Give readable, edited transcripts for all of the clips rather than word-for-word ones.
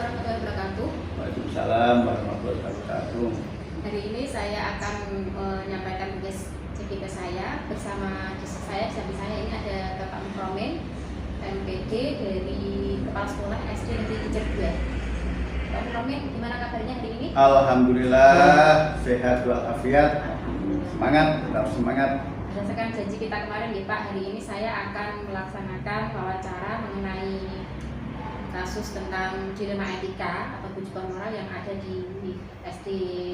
warahmatullahi wabarakatuh. Waalaikumsalam warahmatullahi wabarakatuh. Hari ini saya akan menyampaikan tugas CGT saya bersama saya ini ada Bapak Mukromen MPD dari Kepala Sekolah SD Negeri Kicer 2. Pak Mukromen, gimana kabarnya hari ini? Alhamdulillah sehat walafiat. Semangat, tetap semangat. Berdasarkan janji kita kemarin ya Pak, hari ini saya akan melaksanakan wawancara mengenai kasus tentang dilema etika atau bujukan moral yang ada di SD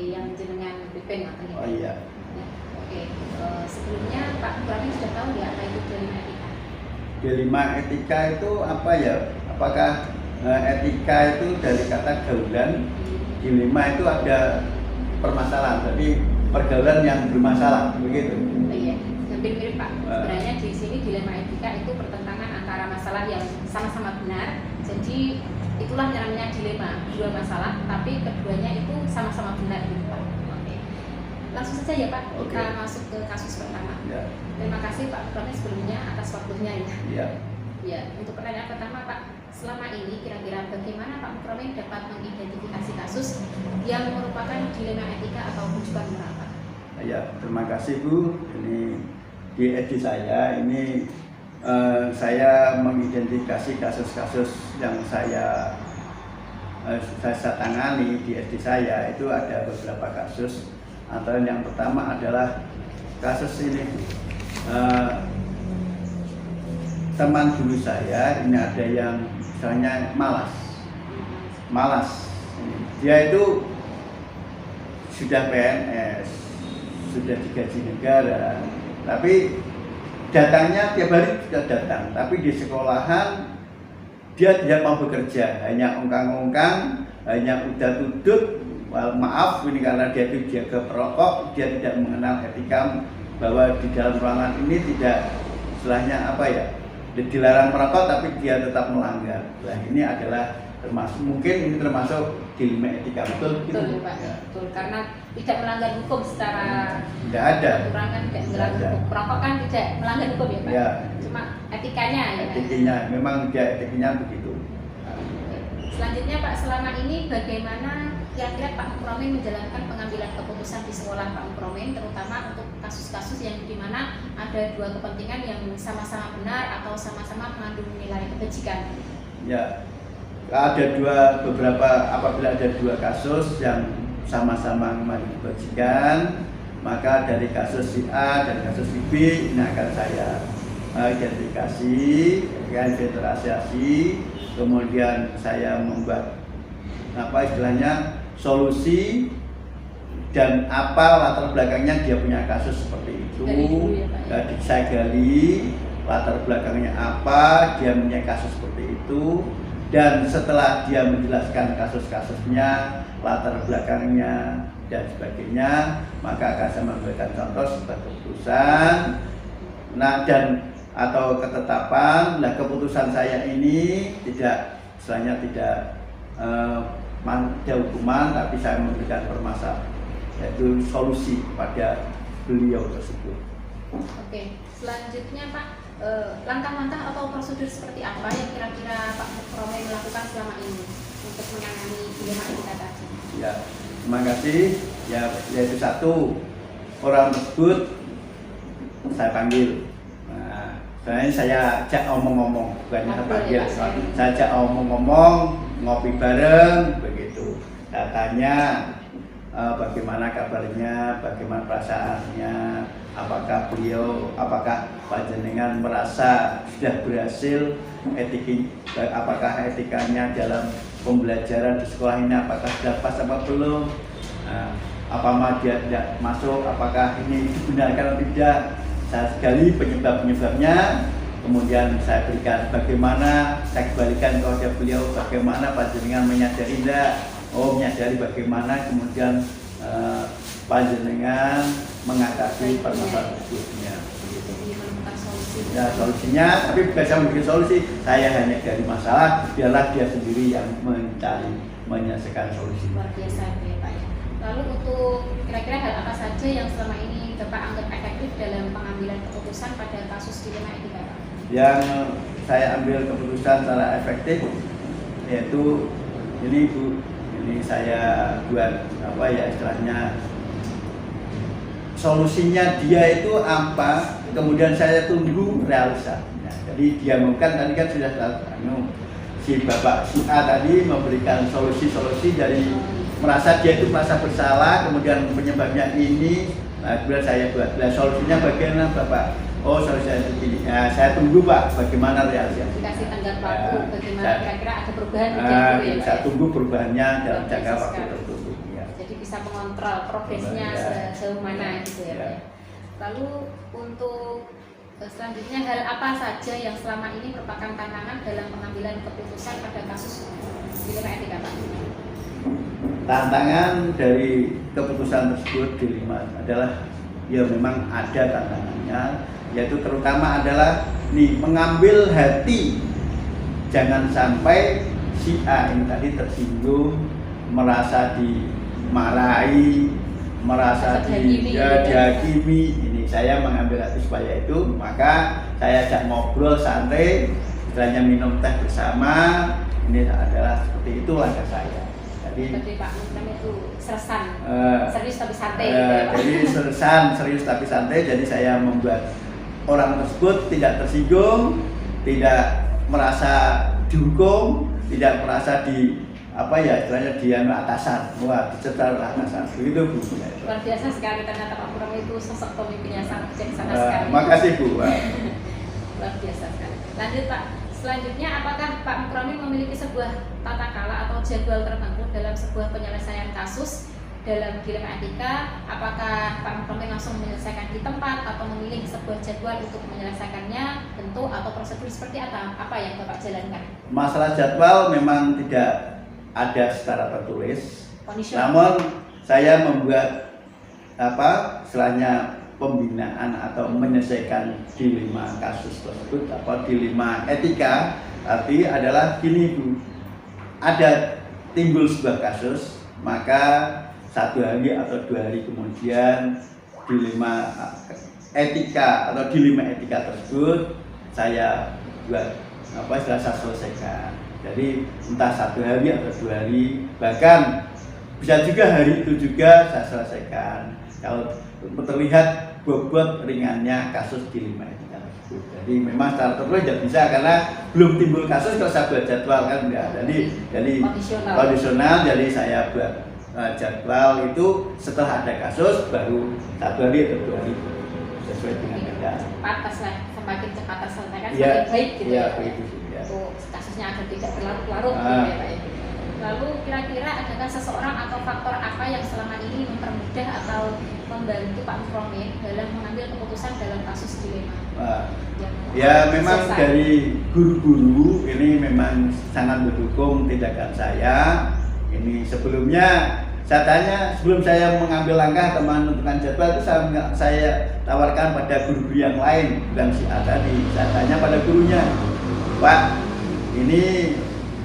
yang jenengan pimpin. Oh iya. Oke, sebelumnya Pak Mukromen sudah tahu ya apa itu dilema etika? Dilema etika itu apa ya? Apakah etika itu dari kata gaulan? Dilema itu ada permasalahan, jadi pergaulan yang bermasalah, begitu. Oh iya, hampir mirip Pak. Sebenarnya di sini dilema etika itu pertentangan antara masalah yang sama-sama benar. Jadi itulah yang namanya dilema, dua masalah, tapi keduanya itu sama-sama benar gitu Pak. Oke. Langsung saja ya Pak, kita masuk ke kasus pertama. Ya. Terima kasih Pak Mukromen sebelumnya atas waktunya ya. Iya. Ya, untuk pertanyaan pertama Pak, selama ini kira-kira bagaimana Pak Mukromen dapat mengidentifikasi kasus yang merupakan dilema etika atau bujukan moral Pak? Ya, terima kasih Bu. Ini di SD saya ini saya mengidentifikasi kasus-kasus yang saya tangani di SD saya. Itu ada beberapa kasus. Antara yang pertama adalah kasus ini teman guru saya ini ada yang misalnya malas. Dia itu sudah PNS, sudah digaji negara, tapi datangnya tiap hari tidak datang. Tapi di sekolahan dia tidak mau bekerja, hanya ongkang-ongkang, hanya udah tudut. Maaf ini karena dia itu jaga perokok, dia tidak mengenal etika bahwa di dalam ruangan ini tidak istilahnya apa ya, dilarang merokok tapi dia tetap melanggar. Nah ini adalah mungkin ini termasuk dilema etika, betul? Betul Pak, ya. Betul, karena tidak melanggar hukum secara tidak ada. Aturan kan tidak melanggar hukum. Perokok kan tidak melanggar hukum ya Pak. Ya. Cuma etikanya ya. Etikanya, memang dia etikanya begitu. Selanjutnya Pak, selama ini bagaimana kira-kira Pak Mukromen menjalankan pengambilan keputusan di sekolah Pak Mukromen, terutama untuk kasus-kasus yang dimana ada dua kepentingan yang sama-sama benar atau sama-sama mengandung nilai kebajikan? Ya, apabila ada dua kasus yang sama-sama mengandung kebajikan, maka dari kasus si A dan kasus si B ini akan saya identifikasi, inventarisasi, kemudian saya membuat solusi dan apa latar belakangnya dia punya kasus seperti itu. Jadi saya gali latar belakangnya apa, dia punya kasus seperti itu, dan setelah dia menjelaskan kasus-kasusnya, latar belakangnya dan sebagainya, maka akan saya memberikan contoh sebagai keputusan. Nah atau ketetapan. Nah keputusan saya ini tidak ada hukuman, tapi saya memberikan permasalahan, yaitu solusi pada beliau tersebut. Oke, selanjutnya Pak, langkah-langkah atau prosedur seperti apa yang kira-kira Pak Mukromen melakukan selama ini untuk menangani dilema etika tadi? Ya, terima kasih. Ya, yaitu satu, orang tersebut saya panggil. Nah, saya ajak omong-omong, bukannya panggil. Saya ajak omong-omong, ngopi bareng, begitu. Saya tanya bagaimana kabarnya, bagaimana perasaannya, apakah panjenengan merasa sudah berhasil apakah etikanya dalam pembelajaran di sekolah ini apakah sudah pas apa belum, apakah dia tidak masuk, apakah ini dibenarkan atau tidak. Saya gali penyebab-penyebabnya, kemudian saya berikan saya kembalikan kepada beliau bagaimana panjenengan menyadari tidak, menyadari bagaimana kemudian panjenengan mengatasi permasalahan tersebutnya. Ya, solusinya, tapi bukan saya memberikan solusi, saya hanya dari masalah, biarlah dia sendiri yang menyelesaikan solusi. Luar biasa ya Pak. Lalu untuk kira-kira hal apa saja yang selama ini Bapak anggap efektif dalam pengambilan keputusan pada kasus dilema etika Pak? Yang saya ambil keputusan secara efektif yaitu ini Bu, ini saya buat apa ya istilahnya, solusinya dia itu apa, kemudian saya tunggu realisasinya. Jadi dia bukan tadi kan sudah si Bapak si A tadi memberikan solusi-solusi dari merasa dia itu merasa bersalah, kemudian penyebabnya ini. Nah, kemudian saya buat solusinya bagaimana Bapak? Oh, solusinya itu begini. Nah, saya tunggu Pak, bagaimana realisasi? Dikasih tenggat waktu, bagaimana kira-kira ada perubahan saya tunggu perubahannya dalam jangka waktu tertentu. Ya. Jadi bisa mengontrol progresnya sejauh mana gitu ya. Ya. Lalu untuk selanjutnya, hal apa saja yang selama ini merupakan tantangan dalam pengambilan keputusan pada kasus dilema etika Pak? Tantangan dari keputusan tersebut dilema adalah ya memang ada tantangannya, yaitu terutama adalah mengambil hati, jangan sampai si A ini tadi tersinggung, merasa dimarahi, merasa dihakimi. Ini saya mengambil hati supaya itu, maka saya ajak ngobrol santai, istilahnya minum teh bersama. Ini adalah seperti itu langkah saya. Jadi Pak Mukram itu sersan, serius tapi santai. Jadi sersan, serius tapi santai. Jadi saya membuat orang tersebut tidak tersinggung, tidak merasa dihukum, tidak merasa di apa ya istilahnya dia atasan, secara atasan. Begitu Bu. Luar biasa sekali ternyata Pak Mukram itu sosok pemimpin yang sangat bijaksana sekali. Makasih Bu. Luar biasa sekali. Lanjut Pak. Selanjutnya, apakah Pak Mukromi memiliki sebuah tata kala atau jadwal tertentu dalam sebuah penyelesaian kasus dalam dilema etika? Apakah Pak Mukromi langsung menyelesaikan di tempat atau memilih sebuah jadwal untuk menyelesaikannya, bentuk atau prosedur seperti apa yang Bapak jalankan? Masalah jadwal memang tidak ada secara tertulis. Kondisional. Namun saya membuat istilahnya pembinaan atau menyelesaikan dilema kasus tersebut atau dilema etika, tapi adalah gini Bu, ada timbul sebuah kasus, maka 1 hari atau 2 hari kemudian dilema etika atau dilema etika tersebut saya buat saya selesaikan. Jadi entah 1 hari atau 2 hari, bahkan bisa juga hari itu juga saya selesaikan kalau terlihat bobot ringannya kasus dilema etika tersebut. Jadi memang secara tertulis tidak bisa karena belum timbul kasus kalau saya buat jadwal kan enggak. Jadi kondisional. Jadi saya buat jadwal itu setelah ada kasus baru 1 hari atau 2 hari sesuai dengan keadaan. Pantas lah, semakin cepat terselesaikan semakin baik gitu ya. Begitu, ya. Untuk kasusnya agar tidak berlarut-larut gitu ya Pak. Lalu kira-kira adakah seseorang atau faktor apa yang selama ini mempermudah atau membantu Pak Mukromi dalam mengambil keputusan dalam kasus dilema? Ya memang dari guru-guru ini memang sangat mendukung tindakan saya. Ini sebelumnya saya tanya, sebelum saya mengambil langkah atau menentukan jadwal itu saya tawarkan pada guru-guru yang lain, bukan si A tadi. Saya tanya pada gurunya, Pak, ini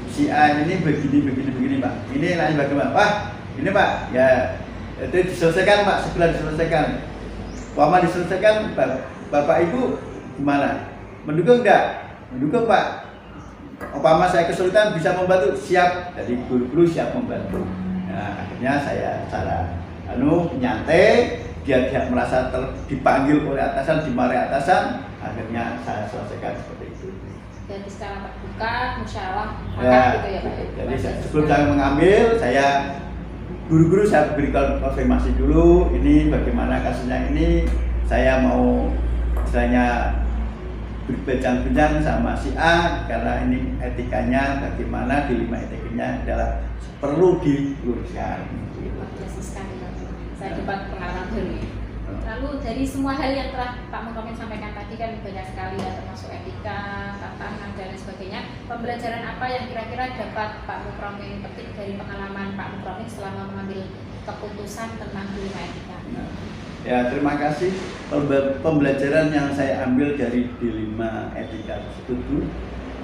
si A ini begini Pak. Ini lain bagaimana? Pak, ini Pak, ya itu diselesaikan Pak, segera diselesaikan. Lama diselesaikan, Bapak Ibu gimana? Mendukung enggak? Mendukung Pak. Umpama saya kesulitan bisa membantu, siap. Jadi guru-guru siap membantu. Nah, akhirnya saya secara nyantai, dia tidak merasa dipanggil oleh atasan, dimarahi atasan, akhirnya saya selesaikan seperti itu. Jadi secara terbuka, musyawarah, gitu ya Pak. Jadi sebelum saya mengambil, saya guru-guru saya berikan konfirmasi dulu, ini bagaimana kasusnya ini, saya mau istilahnya berbincang-bincang sama si A karena ini etikanya bagaimana, dilema etikanya adalah perlu diluruskan. Biasa sekali, saya dapat pengalaman baru. Lalu dari semua hal yang telah Pak Mukromi sampaikan tadi kan banyak sekali ya, termasuk etika, tantangan dan lain sebagainya. Pembelajaran apa yang kira-kira dapat Pak Mukromi petik dari pengalaman Pak Mukromi selama mengambil keputusan tentang dilema etika? Ya, terima kasih. Pembelajaran yang saya ambil dari dilema etika tersebut,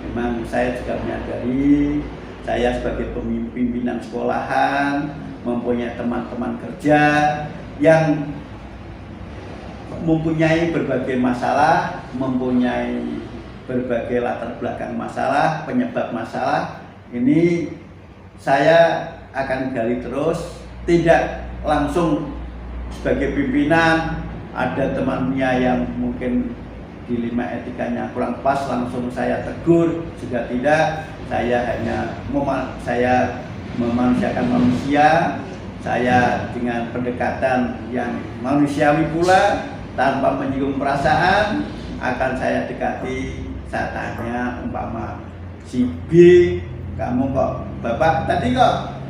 memang saya juga menyadari saya sebagai pimpinan sekolahan mempunyai teman-teman kerja yang mempunyai berbagai masalah, mempunyai berbagai latar belakang masalah, penyebab masalah. Ini saya akan gali terus, tidak langsung sebagai pimpinan. Ada temannya yang mungkin di 5 etikanya kurang pas, langsung saya tegur, juga tidak. Saya hanya saya memanusiakan manusia, saya dengan pendekatan yang manusiawi pula, tanpa menyinggung perasaan, akan saya dekati. Saya tanya, umpama si B, kamu kok, Bapak tadi kok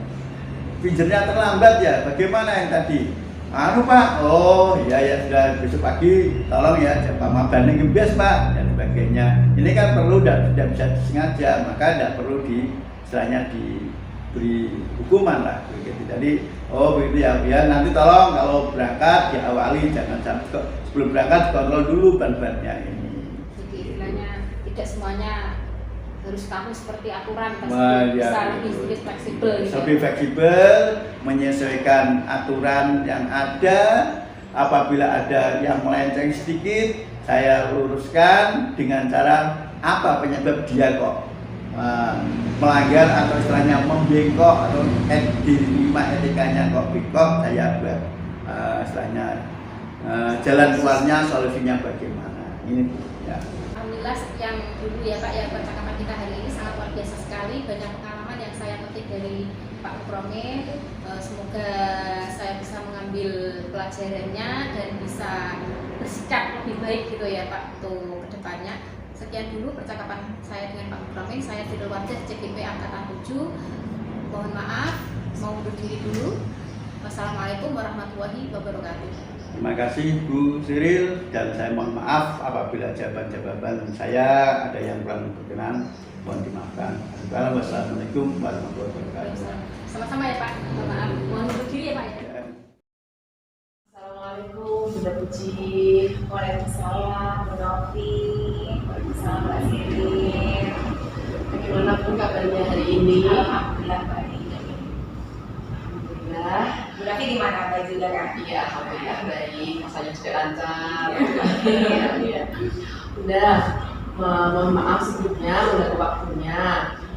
pinjernya terlambat ya, bagaimana yang tadi? Anu Pak, oh ya sudah, besok pagi tolong ya, Pak banding gembes Pak, dan sebagainya. Ini kan perlu, tidak bisa disengaja, maka tidak perlu istilahnya diberi hukuman lah begitu. Jadi oh begitu ya, nanti tolong kalau berangkat diawali, jangan sampai sebelum berangkat kontrol dulu ban-bannya ini. Jadi istilahnya tidak semuanya harus kamu seperti aturan, bisa lebih fleksibel gitu. Lebih fleksibel, menyesuaikan aturan yang ada. Apabila ada yang melenceng sedikit, saya luruskan dengan cara apa penyebab dia kok melanggar atau istilahnya membengkok, atau di 5 etikanya kok bengkok, saya buat istilahnya jalan keluarnya, solusinya bagaimana. Ini ya. Alhamdulillah yang dulu ya Pak, ya percakapan kita hari ini sangat luar biasa sekali, banyak pengalaman yang saya petik dari Pak Mukrome. Semoga saya bisa mengambil pelajarannya dan bisa bersikap lebih baik gitu ya Pak untuk kedepannya. Sekian dulu percakapan saya dengan Pak Mukrome. Saya Fidel Wardah, CGP Angkatan 7. Mohon maaf, mau undur diri dulu. Wassalamualaikum warahmatullahi wabarakatuh. Terima kasih Bu Siril, dan saya mohon maaf apabila jawaban-jawaban saya ada yang kurang berkenan, mohon dimaafkan. Wassalamualaikum warahmatullahi wabarakatuh. Sama-sama ya Pak, mohon maaf, mohon berdiri ya Pak ya. Assalamualaikum, Bunda Puji. Waalaikumsalam, Bu Novi. Waalaikumsalam, Mbak Siril. Bagaimana pun kabarnya hari ini? Alhamdulillah baik. Alhamdulillah. Bu Novi gimana? Baik juga kan? Iya, alhamdulillah baik. Masanya juga lancar. Iya. Bunda, mohon maaf sebelumnya mengganggu waktunya.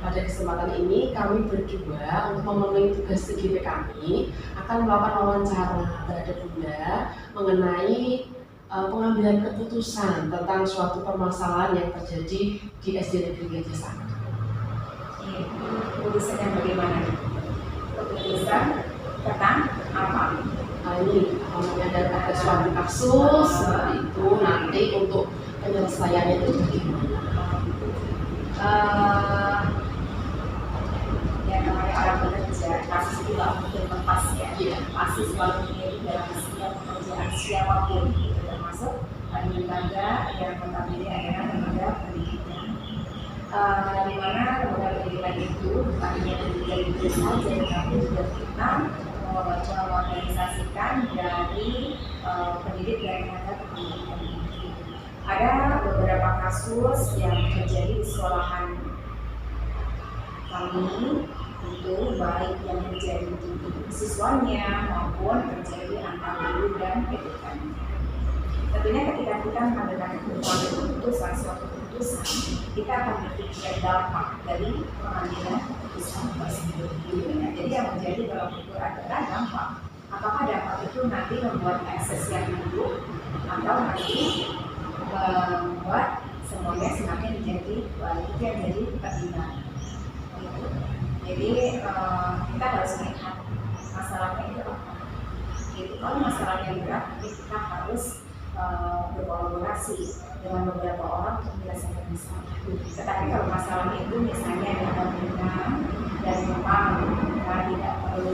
Pada kesempatan ini kami berdua untuk memenuhi tugas CGP kami akan melakukan wawancara terhadap Bunda mengenai pengambilan keputusan tentang suatu permasalahan yang terjadi di SD Negeri Gajah Saka. Iya. Keputusan yang bagaimana? Keputusan tentang apa? Ini ada suatu kasus seperti itu, nanti untuk penyelesaiannya itu bagaimana? Ya namanya orang bekerja, kasus itu nggak mungkin lepas ya. Pasti selalu menjadi dalam setiap pekerjaan siapapun, itu termasuk lembaga yang notabene adalah lembaga pendidikan. Di mana lembaga pendidikan itu bukan hanya pendidikan itu saja, tetapi juga kita mengorganisasikan dari pendidik dari lembaga pendidikan itu. Ada beberapa kasus yang terjadi di sekolahan kami, itu baik yang terjadi di siswanya maupun terjadi antar guru dan PDK. Tentunya ketika kita mengambil suatu keputusan, kita akan berpikir dampak dari pengambilan keputusan tersebut. Jadi yang menjadi dalam itu adalah dampak. Apakah dampak itu nanti membuat akses yang buruk atau nanti membuat semuanya semakin menjadi baik, itu yang jadi pertimbangan. Jadi kita harus melihat masalahnya itu apa. Jadi kalau masalahnya berat, kita harus berkolaborasi dengan beberapa orang untuk menyelesaikan masalah. Tetapi kalau masalahnya itu misalnya dengan ringan dan memang tidak perlu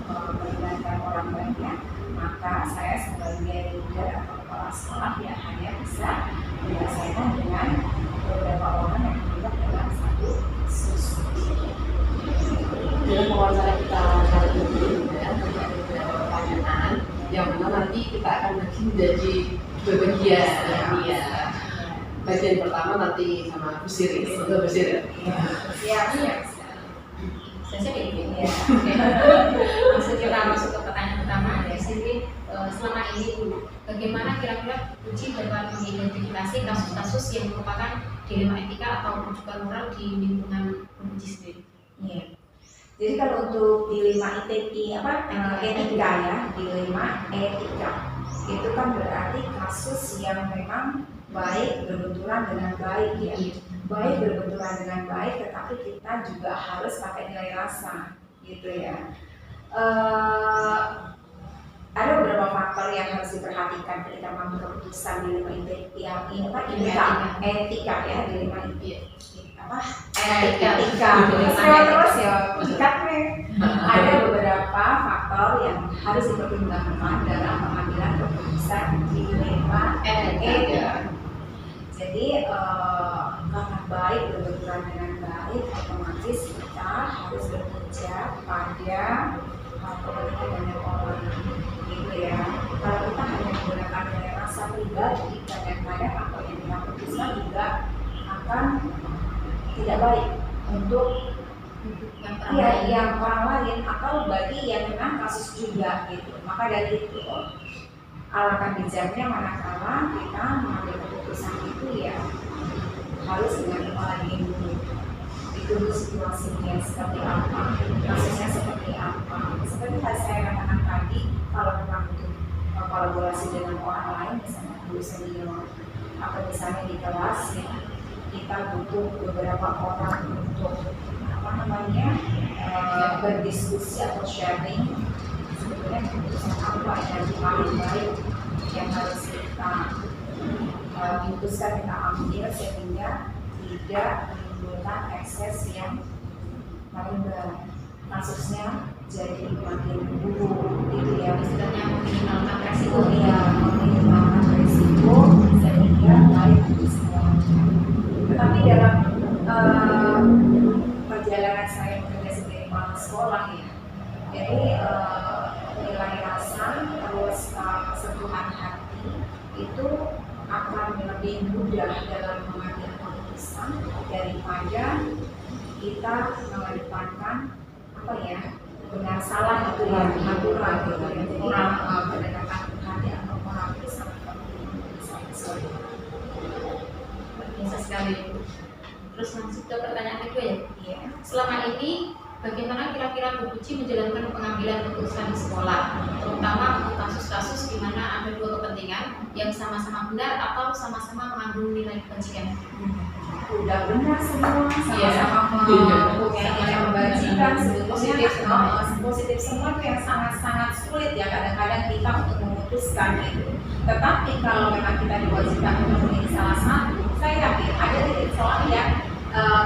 melibatkan orang banyak, maka saya sebagai leader atau kepala sekolah ya hanya bisa menyelesaikan dengan beberapa orang yang terlibat dalam satu kasus. Dalam wawancara kita kali ini ya, ada beberapa pertanyaan yang mana nanti kita akan bagi menjadi dua bagian. Ya. Bagian pertama nanti sama Bu Siril, Bu Siril. Iya. Saya ini ya. Maksud kita masuk ke pertanyaan pertama dari sini, selama ini bagaimana kira-kira Puji dapat mengidentifikasi kasus-kasus yang merupakan dilema etika atau rujukan moral di lingkungan Puji sendiri? Iya. Jadi kalau untuk dilema etika ya, dilema etika itu kan berarti kasus yang memang baik berbenturan dengan baik ya. Baik berbenturan dengan baik, tetapi kita juga harus pakai nilai rasa gitu ya. Ada beberapa faktor yang harus diperhatikan ketika mengambil keputusan dilema etika ya, dilema etika terus ya ikatnya. Ada beberapa faktor yang harus dipertimbangkan dalam pengambilan keputusan dilema etika. Jadi karena baik berbenturan dengan baik, otomatis kita harus berpijak pada kepentingan banyak orang gitu ya. Kalau kita hanya menggunakan nilai rasa pribadi, kadang-kadang apa yang kita putuskan juga akan tidak baik untuk yang orang lain atau bagi yang memang kasus juga gitu. Maka dari itu alangkah bijaknya manakala kita mengambil keputusan itu ya harus dengan kepala dingin dulu. Ditunggu situasinya seperti apa, kasusnya seperti apa. Seperti tadi saya katakan tadi, kalau memang butuh kolaborasi dengan orang lain, misalnya guru senior atau misalnya di kelas ya, kita butuh beberapa orang untuk berdiskusi atau sharing sebetulnya keputusan apa yang paling baik yang harus kita putuskan, kita ambil sehingga tidak menimbulkan ekses yang menimbulkan kasusnya jadi makin buruk gitu ya. Istilahnya meminimalkan resiko ya, meminimalkan resiko sehingga baik untuk semuanya. Tetapi dalam perjalanan saya bekerja sebagai kepala sekolah ya, jadi nilai rasa terus kesentuhan hati itu akan lebih mudah dalam mengambil keputusan daripada kita mengedepankan apa ya, benar salah itu ya, aturan gitu ya. Jadi pendekatan hati atau moral itu sangat penting. biasa sekali. Terus lanjut ke pertanyaan kedua ya. Iya. Selama ini bagaimana kira-kira Bu Puji menjalankan pengambilan keputusan di sekolah, terutama untuk kasus-kasus di mana ada dua kepentingan yang sama-sama benar atau sama-sama mengandung nilai kebajikan? Udah benar semua, sama-sama mempunyai nilai kebajikan, sebetulnya positif semua itu yang sangat-sangat sulit ya kadang-kadang kita untuk memutuskan itu. Tetapi kalau memang kita diwajibkan untuk memilih salah satu, saya yakin ada titik soal yang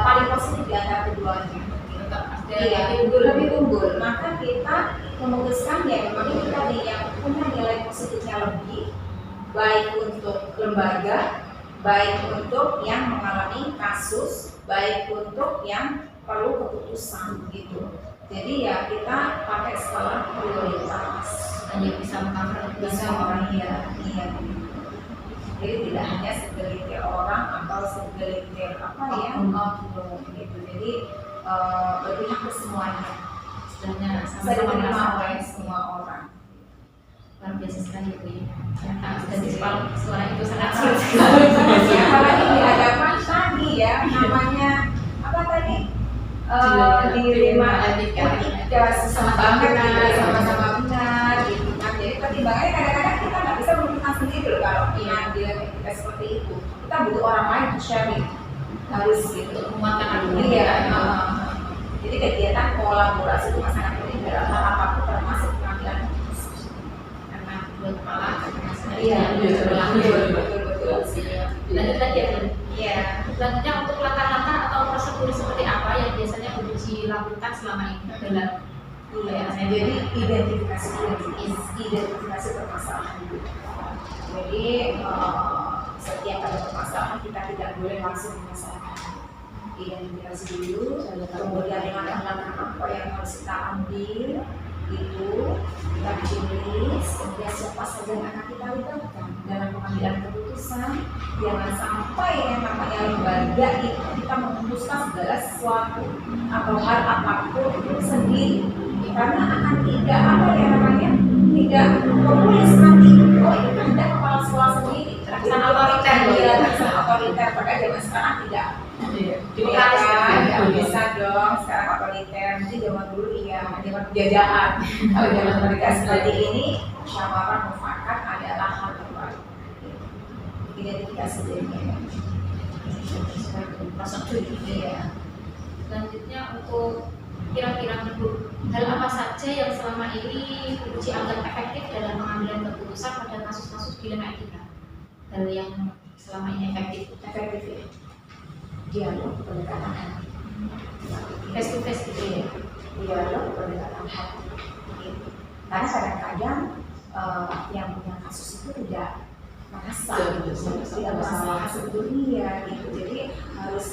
paling positif di antara keduanya. Iya, lebih unggul. Maka kita memutuskan ya memang itu tadi yang punya nilai positifnya lebih baik untuk lembaga, baik untuk yang mengalami kasus, baik untuk yang perlu keputusan gitu. Jadi ya kita pakai skala prioritas. Hanya bisa mengcover Bisa orang iya. Jadi tidak hanya segelintir orang atau segelintir apa ya, gitu. Jadi berpihak ke semuanya. istilahnya Bisa sama-sama diterima merasa oleh semua orang. luar biasa sekali Bu ya. Ternyata dan di sekolah itu sangat Sulit sulit. sekali. Apalagi di hadapan tadi ya namanya apa tadi? Dilema etika sama-sama benar, sama-sama benar gitu kan. Jadi pertimbangannya kadang-kadang kita nggak bisa menentukan sendiri loh kalau dilema etika seperti itu. Kita butuh orang lain untuk sharing, harus gitu. Untuk menguatkan argumen Iya. kita. Jadi kegiatan kolaborasi itu sangat penting dalam hal apapun termasuk pengambilan keputusan. Karena dua kepala masing-masing Iya, betul. betul. Lanjut lagi ya. Iya. Selanjutnya untuk langkah-langkah atau prosedur seperti apa yang biasanya Bu Puji lakukan selama ini dalam Iya, jadi identifikasi permasalahan dulu. Jadi setiap ada permasalahan kita tidak boleh langsung menyelesaikan. Identifikasi dulu, kemudian langkah-langkah apa yang harus kita ambil itu kita bikin list, kemudian siapa saja yang akan kita libatkan dalam pengambilan keputusan. Jangan sampai yang namanya lembaga itu kita memutuskan segala sesuatu atau hal apapun itu sendiri, karena akan tidak apa yang namanya tidak populis nanti. Oh itu kan tidak kepala sekolah sendiri, Terkesan otoriter. Iya, terkesan otoriter. Padahal zaman sekarang tidak. demokratis Iya, bisa dong sekarang otoriter. Mungkin zaman dulu iya, zaman penjajahan. Kalau zaman mereka seperti ini, musyawarah mufakat adalah hal terbaik. Identifikasi dirinya. Iya. Selanjutnya untuk kira-kira menurut hal apa saja yang selama ini Uji anggap efektif dalam pengambilan keputusan pada kasus-kasus dilema etika? Hal yang selama ini efektif Efektif ya. Dialog, pendekatan hati. face to face gitu ya. Dialog, pendekatan hati. Gitu. Karena kadang-kadang yang punya kasus itu tidak merasa, tidak masalah sebetulnya gitu. Jadi harus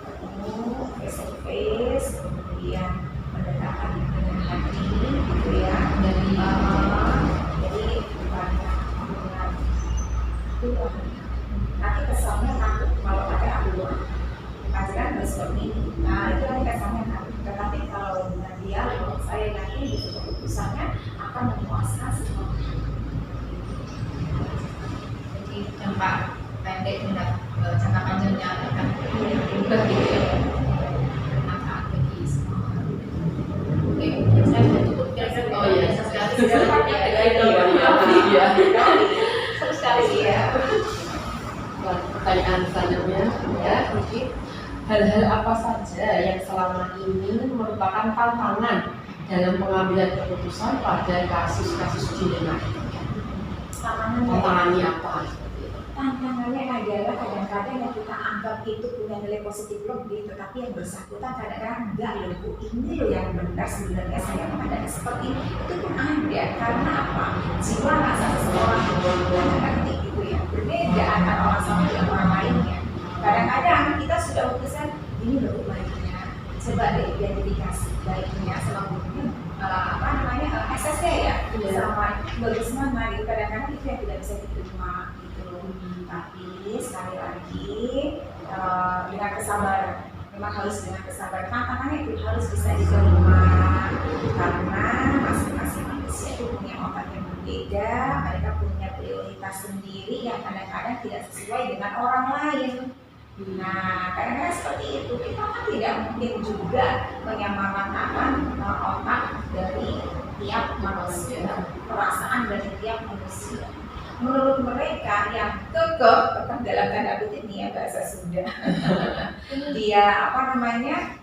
ketemu face to face, kemudian pendekatan dengan hati gitu ya. Jadi banyak hubungan itu nanti kesannya takut kalau pakai aduan ajaran harus seperti ini. Nah itu nanti kesannya takut. Tetapi kalau dengan dialog, saya yakin itu keputusannya akan memuaskan semua. Jadi dampak pendek dan jangka panjangnya akan berubah gitu ya, bermanfaat bagi semua orang. Oke, mungkin saya sudah cukup kira-kira. Oh iya, sekali Iya. seru sekali sih ya. Pertanyaan selanjutnya ya, mungkin hal-hal apa saja yang selama ini merupakan tantangan dalam pengambilan keputusan pada kasus-kasus dilema etika? Tantangannya apa? Tantangannya adalah kadang-kadang yang kita anggap itu punya nilai positif lebih, tetapi yang bersangkutan kadang-kadang enggak loh Bu, ini loh yang benar sebenarnya saya menghadapi seperti itu pun ada. Karena apa? Jiwa rasa seseorang itu ngerti gitu ya, berbeda antara orang sama dengan orang lainnya. Kadang-kadang kita sudah putuskan ini loh baiknya, coba deh identifikasi baiknya sama buruknya SSC ya, sama bagus mana gitu. Kadang-kadang itu yang tidak bisa diterima gitu. Tapi sekali lagi dengan kesabaran, memang harus dengan kesabaran. Tantangannya itu harus bisa diterima karena masing-masing manusia itu punya otak yang berbeda, mereka punya prioritas sendiri yang kadang-kadang tidak sesuai dengan orang lain. Nah, kadang-kadang seperti itu kita kan tidak mungkin juga menyamaratakan otak dari tiap manusia, perasaan dari tiap manusia. Menurut mereka yang kekeh dalam tanda kutip nih ya bahasa Sunda, dia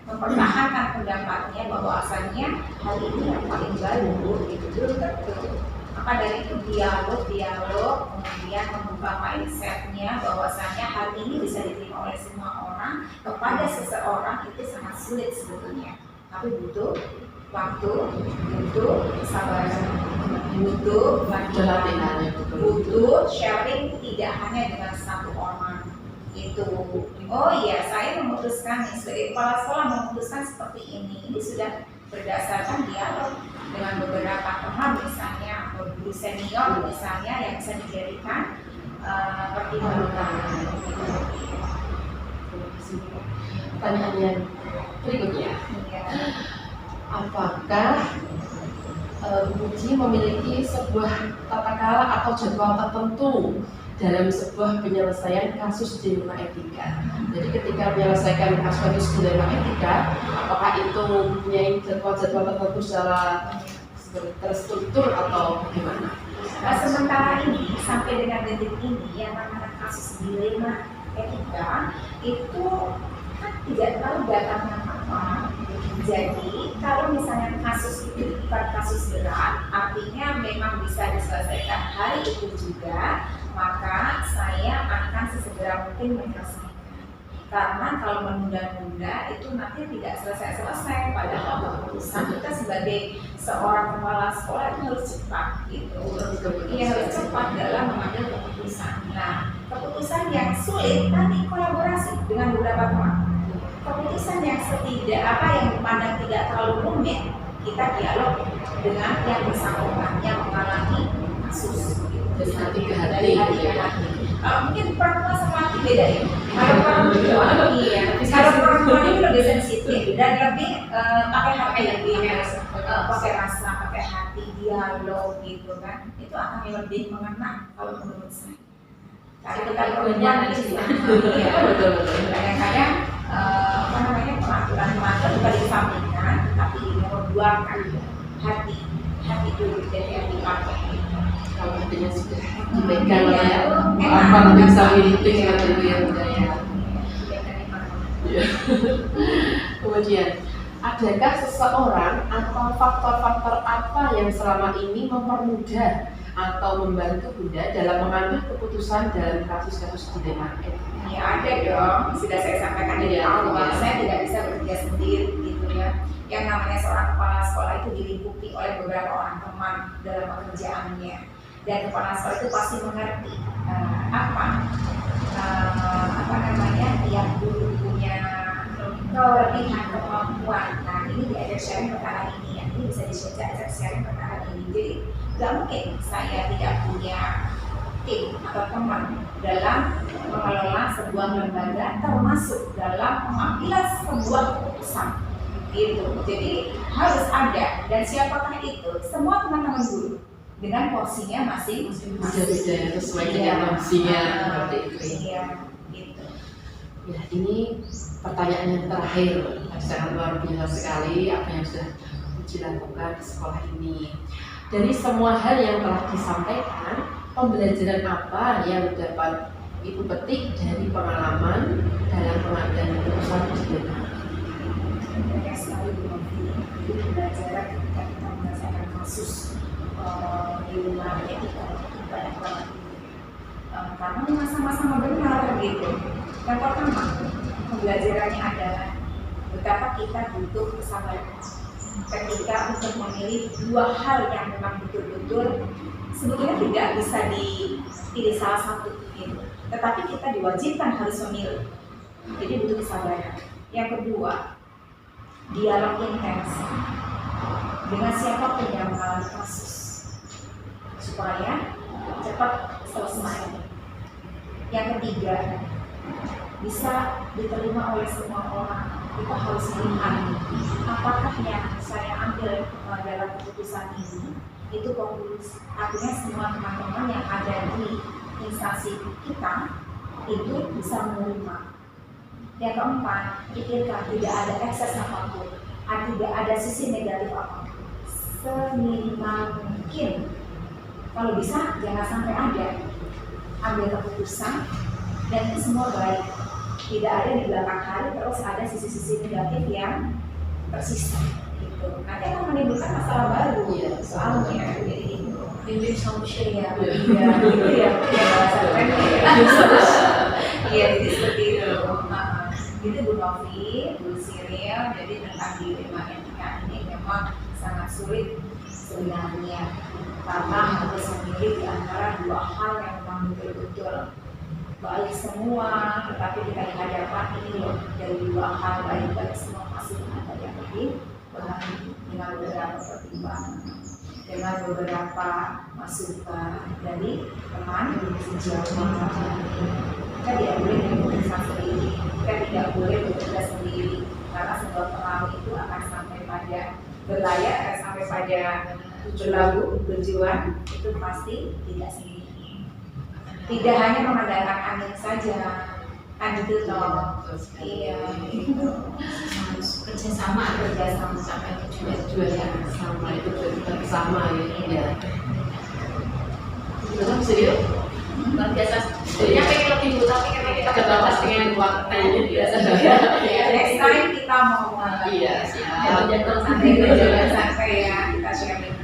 mempertahankan pendapatnya bahwasannya hal ini yang paling baru gitu, belum tentu. Maka dari itu dialog, kemudian membuka mindsetnya bahwasannya hal ini bisa diterima oleh semua orang, kepada seseorang itu sangat sulit sebetulnya, tapi butuh waktu, butuh kesabaran, butuh latihan, butuh sharing tidak hanya dengan satu orang. Itu, oh iya saya memutuskan nih sebagai kepala sekolah memutuskan seperti ini sudah berdasarkan dialog dengan beberapa teman misalnya atau guru senior misalnya yang bisa dijadikan pertimbangan. Pertanyaan yang berikutnya, apakah Uji memiliki sebuah tata cara atau jadwal tertentu dalam sebuah penyelesaian kasus dilema etika? Jadi ketika menyelesaikan kasus dilema etika, apakah itu mempunyai jadwal-jadwal tertentu secara terstruktur atau bagaimana? Nah, sementara ini sampai dengan detik ini yang namanya kasus dilema etika itu kan tidak tahu datangnya apa. Jadi kalau misalnya kasus itu bukan kasus berat, artinya memang bisa diselesaikan hari itu juga, maka saya akan sesegera mungkin menyelesaikan. Karena kalau menunda-nunda itu nanti tidak selesai-selesai. Padahal keputusan kita sebagai seorang kepala sekolah itu harus cepat gitu. Iya harus cepat dalam mengambil keputusan. Nah, keputusan yang sulit nanti kolaborasi dengan beberapa teman. Keputusan yang yang dipandang tidak terlalu rumit, kita dialog dengan yang bersangkutan yang mengalami kasus. Dari hati ke hati. Mungkin perempuan sama laki beda ya. Kalau perempuan, iya. Kalau perempuan itu lebih sensitif dan lebih pakai hati, lebih pakai rasa, pakai hati, dialog gitu kan. Itu akan lebih mengena kalau menurut saya. Karena kita perempuan itu kadang-kadang apa nanti bisa meeting seperti itu ya Bunda ya. Iya. Kemudian, adakah seseorang atau faktor-faktor apa yang selama ini mempermudah atau membantu Bunda dalam mengambil keputusan dalam kasus-kasus dilema? Ya ada dong, sudah saya sampaikan dari awal, saya tidak bisa bekerja sendiri gitu ya. Yang namanya seorang kepala sekolah itu dilingkupi oleh beberapa orang teman dalam pekerjaannya, dan kepala sekolah itu pasti mengerti apa namanya tiap guru punya kelebihan kemampuan. Nah ini diajak sharing perkara ini, ini bisa diajak sharing perkara ini. Jadi nggak mungkin saya tidak punya tim atau teman dalam mengelola sebuah lembaga, termasuk dalam pengambilan sebuah keputusan gitu. Jadi harus ada, dan siapakah itu? Semua teman-teman guru dengan porsinya masing-masing. Beda-beda sesuai dengan porsinya seperti itu. Iya, gitu. Ya, ini pertanyaan yang terakhir, sangat luar biasa sekali apa yang sudah dilakukan di sekolah ini. Dari semua hal yang telah disampaikan, pembelajaran apa yang dapat Ibu petik dari pengalaman dalam pengambilan keputusan dilema? Banyak sekali itu pembelajaran ketika kita menyelesaikan kasus di rumah etika, itu banyak banget. Karena sama-sama benar gitu. Yang pertama, pembelajarannya adalah betapa kita butuh kesabaran ketika untuk memilih dua hal yang memang betul-betul sebetulnya tidak bisa dipilih salah satu gitu. Tetapi kita diwajibkan harus memilih. Jadi butuh kesabaran. Yang kedua, dialog intens dengan siapapun yang mengalami kasus supaya cepat selesai. Yang ketiga, bisa diterima oleh semua orang. Kita harus melihat apakah yang saya ambil dalam keputusan ini itu konklusi. Artinya semua teman-teman yang ada di instansi kita itu bisa menerima. Yang keempat, pikirkan tidak ada ekses apapun, tidak ada sisi negatif apapun. Seminimal mungkin, kalau bisa jangan sampai ada. Ambil keputusan dan itu semua baik. Tidak ada di belakang hari terus ada sisi-sisi negatif yang tersisa. Gitu. Nanti akan menimbulkan masalah baru. Soalnya jadi itu. Win-win solution ya. Iya, gitu ya. Bahasa kerennya. Iya, jadi seperti itu. Itu Bu Novi, Bu Siril. Jadi tentang dilema etika ini memang sangat sulit sebenarnya. Karena harus memilih di antara dua hal yang memang betul-betul baik semua, tetapi kita dihadapkan ini loh dari dua hal baik semua masih ada yang lebih baik dengan beberapa pertimbangan, dengan beberapa masukan dari teman sejauh kita tidak boleh bekerja sendiri, kita tidak boleh bekerja sendiri karena sebuah pengaruh itu akan sampai pada berlayar, akan sampai pada berlabuh berjuang itu pasti tidak sendiri. Tidak hanya mengandalkan angin saja, kan gitu toh. Iya, itu harus kerjasama sampai tujuan yang sama itu bersama ya. Belum serius? Luar biasa. Sebenarnya pengen lebih dulu, tapi karena kita terbatas dengan waktu biasa. Next time kita mau Iya, jangan santai ya, kita sharing.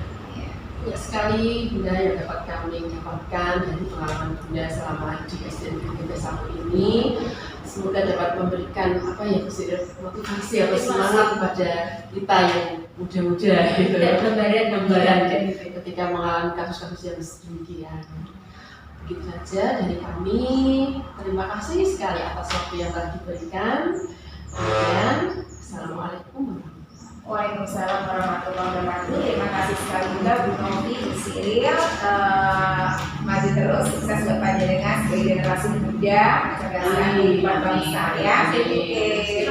Ya, sekali Bunda yang dapat kami dapatkan dari pengalaman Bunda selama di SDN BPT 1 ini, semoga dapat memberikan motivasi atau semangat kepada kita yang muda-muda gitu. Gambaran ketika mengalami kasus-kasus yang demikian. Begitu saja dari kami. Terima kasih sekali atas waktu yang telah diberikan. Dan assalamualaikum. Waalaikumsalam warahmatullahi wabarakatuh. Terima kasih sekali juga Bu Novi, Bu Siril. Maju terus, sukses buat panjenengan sebagai generasi muda mencerdaskan kehidupan bangsa ya. Oke.